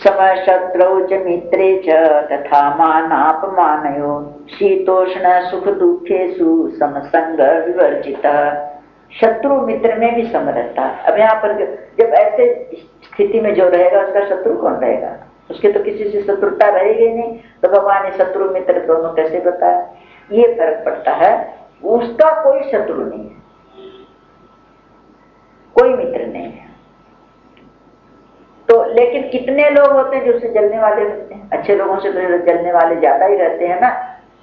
समशत्रौ च मित्रे च तथा मानापमानयो शीतोष्ण सुख दुखेषु समसंग विवर्जितः। शत्रु मित्र में भी सम रहता है। अब यहाँ पर जब ऐसे स्थिति में जो रहेगा उसका शत्रु कौन रहेगा? उसके तो किसी से शत्रुता रहेगी नहीं। तो भगवान ने शत्रु मित्र दोनों कैसे बताया? ये फर्क पड़ता है। उसका कोई शत्रु नहीं है, कोई मित्र नहीं है। तो लेकिन कितने लोग होते हैं जो उससे जलने वाले होते हैं? अच्छे लोगों से तो जलने वाले ज्यादा ही रहते हैं ना।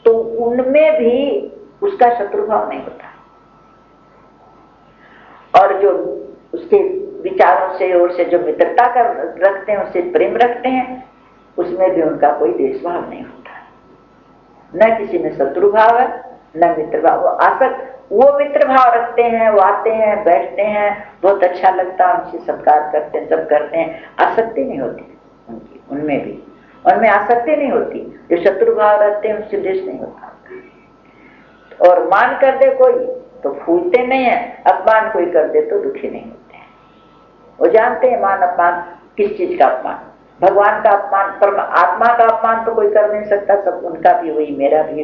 तो उनमें भी उसका शत्रु भाव नहीं होता। और जो उसके विचारों से और से जो मित्रता कर रखते हैं, उससे प्रेम रखते हैं, उसमें भी उनका कोई द्वेष भाव नहीं होता। न किसी में शत्रु भाव है न मित्र भाव। वो आसक्त, वो मित्र भाव रखते हैं, वो आते हैं बैठते हैं, बहुत अच्छा लगता है, उनसे सत्कार करते हैं, सब करते हैं। आसक्ति नहीं होती उनकी, उनमें भी उनमें आसक्ति नहीं होती। जो शत्रु भाव रखते हैं उससे द्वेष नहीं होता। और मान कर दे कोई तो फूलते नहीं है, अपमान कोई कर दे तो दुखी नहीं होते हैं। वो जानते हैं मान अपमान किस चीज का अपमान। भगवान का अपमान, परमात्मा का अपमान तो कोई कर नहीं सकता, सब उनका भी वही मेरा भी।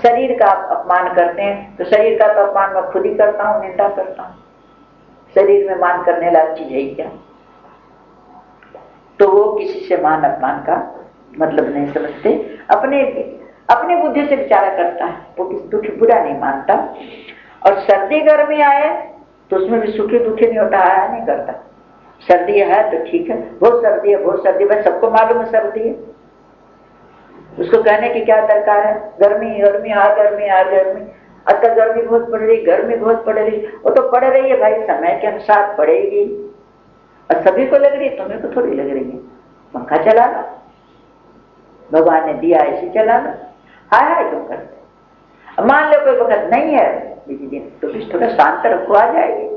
शरीर का अपमान करते हैं तो शरीर का तो अपमान मैं खुद ही करता हूँ, निंदा करता हूँ। शरीर में मान करने लायक चीज है क्या? तो वो किसी से मान अपमान का मतलब नहीं समझते, अपने बुद्धि से विचारा करता है, वो किसी दुख बुरा नहीं मानता। और सर्दी गर्मी आए तो उसमें भी सुखी दुखी नहीं होता, आया नहीं करता। सर्दी है तो ठीक है, बहुत सर्दी है, बहुत सर्दी, बस सबको मालूम है सर्दी है, उसको कहने की क्या दरकार है? गर्मी गर्मी हाँ गर्मी हाँ गर्मी, अतः गर्मी बहुत पड़ रही, गर्मी बहुत पड़ रही। वो तो पड़ रही है भाई, समय के अनुसार पड़ेगी। और सभी को लग रही है, तुम्हें को थोड़ी लग रही है। पंखा चला लो, भगवान ने दिया ऐसे चला लो, हाय हाय क्यों करते? मान लो कोई वक्त नहीं है दिन, तो फिर थोड़ा शांत रखो, आ जाएगी।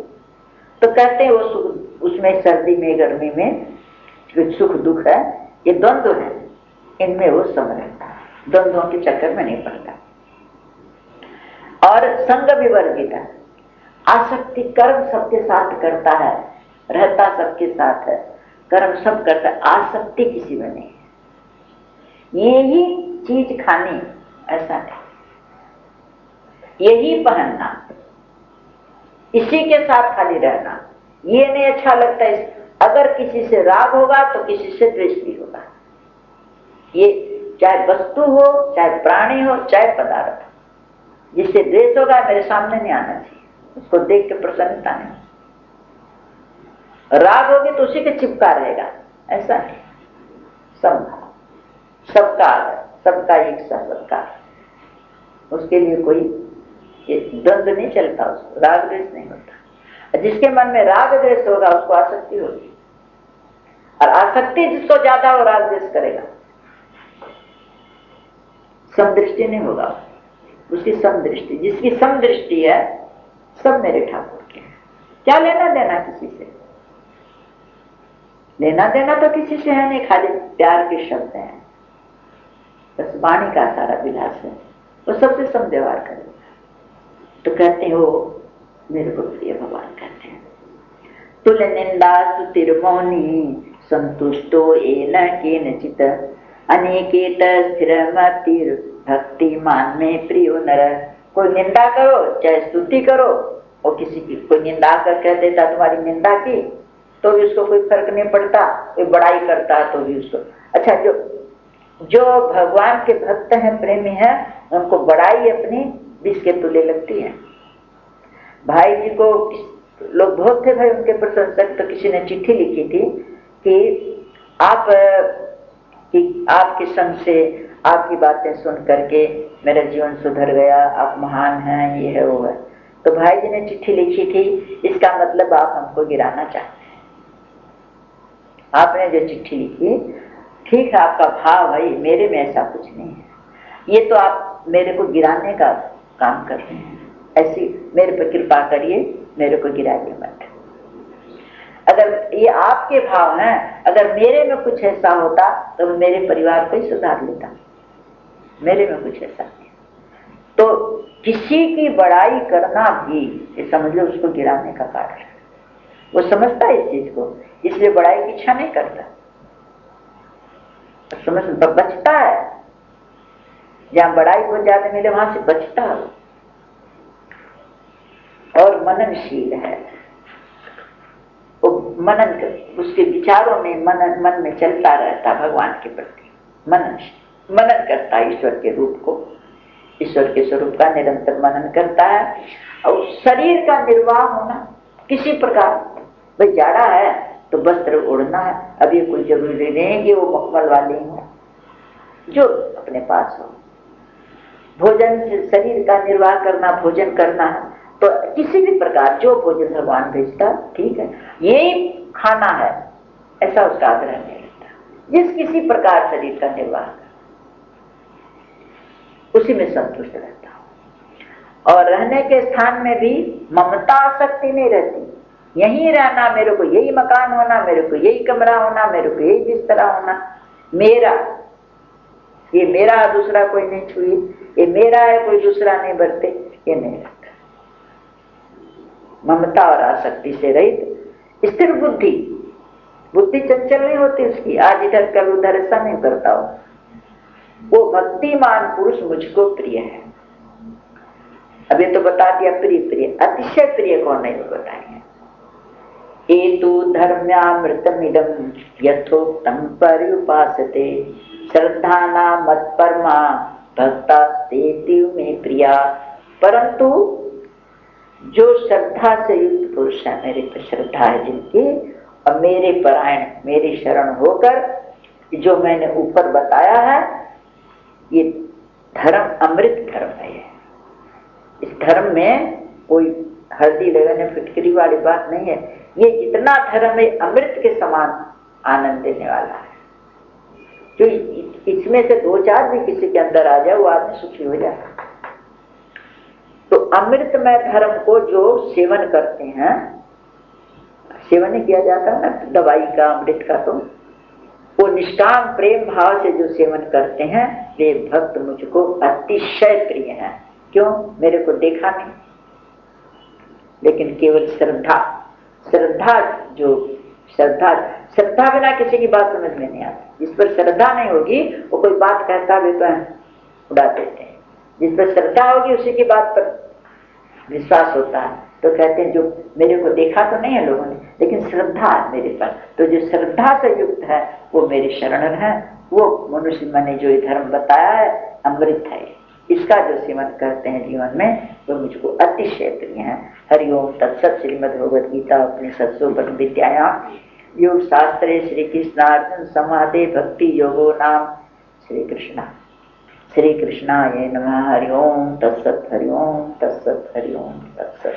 तो कहते हैं वो सुख, उसमें सर्दी में गर्मी में जो सुख दुख है, ये द्वंद्व है, इनमें वो सम रहता है, द्वंद्वों के चक्कर में नहीं पड़ता। और संग विवर्जित है, आसक्ति कर्म सबके साथ करता है, रहता सबके साथ है, कर्म सब करता है, आसक्ति किसी में नहीं है। यही चीज खानी ऐसा नहीं, यही पहनना, इसी के साथ खाली रहना, ये नहीं अच्छा लगता। अगर किसी से राग होगा तो किसी से द्वेष भी होगा। ये चाहे वस्तु हो, चाहे प्राणी हो, चाहे पदार्थ हो, जिससे द्वेष होगा मेरे सामने नहीं आना चाहिए, उसको देख के प्रसन्नता नहीं। राग होगी तो उसी के चिपका रहेगा, ऐसा नहीं। सबका सबका एक सत्कार, उसके लिए कोई द्वंद्व नहीं चलता, उसको राग द्वेष नहीं होता। जिसके मन में राग द्वेष होगा उसको आसक्ति होगी, और आसक्ति जिसको ज्यादा हो राग द्वेष करेगा, समदृष्टि नहीं होगा उसकी। समदृष्टि, जिसकी समदृष्टि है, सब मेरे ठाकुर के हैं, क्या लेना देना किसी से? लेना देना तो किसी से है नहीं, खाली प्यार के शब्द हैं, बस वाणी का सारा विलास है, वो सबसे सम व्यवहार करेगा। तो कहते हो मेरे को प्रिय भगवान कहते हैं, तुल निंदा स्तुतिर्मौनी संतुष्टो येन केनचित् अनेकेत स्थिरमतिर् भक्तिमान में प्रियो नर। कोई निंदा करो चाहे स्तुति करो, और किसी की कोई निंदा कर कह देता तुम्हारी निंदा की तो भी उसको कोई फर्क नहीं पड़ता, कोई बड़ाई करता तो भी उसको अच्छा। जो भगवान के भक्त हैं, प्रेमी हैं, उनको बड़ाई अपनी विष के तुल्य लगती है। भाई जी को लोग बहुत थे भाई उनके प्रशंसक, तो किसी ने चिट्ठी लिखी थी कि आपके संग से आपकी बातें सुन करके मेरा जीवन सुधर गया, आप महान हैं, ये है वो है। तो भाई जी ने चिट्ठी लिखी थी, इसका मतलब आप हमको गिराना चाहते हैं। आपने जो चिट्ठी लिखी ठीक है, आपका भाव है, मेरे में ऐसा कुछ नहीं है, ये तो आप मेरे को गिराने का काम कर रहे हैं, ऐसी मेरे पर कृपा करिए, मेरे को गिराइए मत। अगर ये आपके भाव हैं, अगर मेरे में कुछ ऐसा होता तो मैं मेरे परिवार को ही सुधार लेता, मेरे में कुछ ऐसा नहीं। तो किसी की बड़ाई करना भी ये समझ लो उसको गिराने का कारण है। वो समझता है इस चीज को, इसलिए बड़ाई की इच्छा नहीं करता। समझ बचता है, जहाँ बड़ाई को ज्यादा मिले वहां से बचता है। और मननशील है, वो मनन उसके विचारों में मन में चलता रहता भगवान के प्रति, मनन करता है ईश्वर के रूप को, ईश्वर के स्वरूप का निरंतर मनन करता है। और शरीर का निर्वाह होना किसी प्रकार, भाई जाड़ा है तो वस्त्र ओढ़ना है, अब ये कोई जरूरी नहीं है कि वो मखमल वाले हो, जो अपने पास हो। भोजन से शरीर का निर्वाह करना, भोजन करना है तो किसी भी प्रकार जो भोजन भगवान भेजता ठीक है, यही खाना है ऐसा उसका आग्रह नहीं रहता। जिस किसी प्रकार शरीर का निर्वाह उसी में संतुष्ट रहता हूं। और रहने के स्थान में भी ममता आसक्ति नहीं रहती, यहीं रहना, मेरे को यही मकान होना, मेरे को यही कमरा होना, मेरे को यही बिस्तरा होना, मेरा, ये मेरा दूसरा कोई नहीं छुई, ये मेरा है कोई दूसरा नहीं बरते, ये नहीं रहता। ममता और आसक्ति से रहित स्थिर बुद्धि, बुद्धि चंचल नहीं होती उसकी, आज इधर कल उधर ऐसा नहीं करता हो। वो भक्तिमान पुरुष मुझको प्रिय है। अभी तो बता दिया प्रिय, प्रिय अतिशय प्रिय कौन है वो बताएंगे। एतु धर्म्यामृतमिदं यथोक्तं पर्युपासते श्रद्धाना मत्परमा भक्ता तेतिव में प्रिया। परंतु जो श्रद्धा से युक्त पुरुष है, मेरे पर श्रद्धा है जिनकी, और मेरे परायण, मेरी शरण होकर जो मैंने ऊपर बताया है, ये धर्म अमृत धर्म है। इस धर्म में कोई हल्दी लगाने फिटकरी वाली बात नहीं है। ये जितना धर्म है अमृत के समान आनंद देने वाला है। जो इसमें से दो चार भी किसी के अंदर आ जाए वो आदमी सुखी हो जाए। तो अमृतमय धर्म को जो सेवन करते हैं, सेवन नहीं किया जाता ना दवाई का, अमृत का, तो वो निष्काम प्रेम भाव से जो सेवन करते हैं वे भक्त मुझको अतिशय प्रिय हैं। क्यों? मेरे को देखा नहीं, लेकिन केवल श्रद्धा, श्रद्धा जो श्रद्धा बिना किसी की बात समझ में नहीं आती। जिस पर श्रद्धा नहीं होगी वो कोई बात कहता भी तो उड़ा देते हैं। जिस पर श्रद्धा होगी उसी की बात पर विश्वास होता है, तो कहते हैं जो मेरे को देखा तो नहीं है लोगों ने, लेकिन श्रद्धा है मेरे पर, तो जो श्रद्धा से युक्त है वो मेरे शरण है। वो मनुष्य मैंने जो ये धर्म बताया है अमृत है, इसका जो सेवन करते हैं जीवन में वो मुझको अतिशय प्रिय है। हरिओम तत्सत। श्रीमद् भगवद गीता उपनिषद ब्रह्म विद्यायाम योग शास्त्रे श्री कृष्णार्जुन संवादे भक्ति योगो नाम श्री कृष्णाय नमः। हरिओम तत्सत, हरिओम तत्सत, हरिओम तत्सत।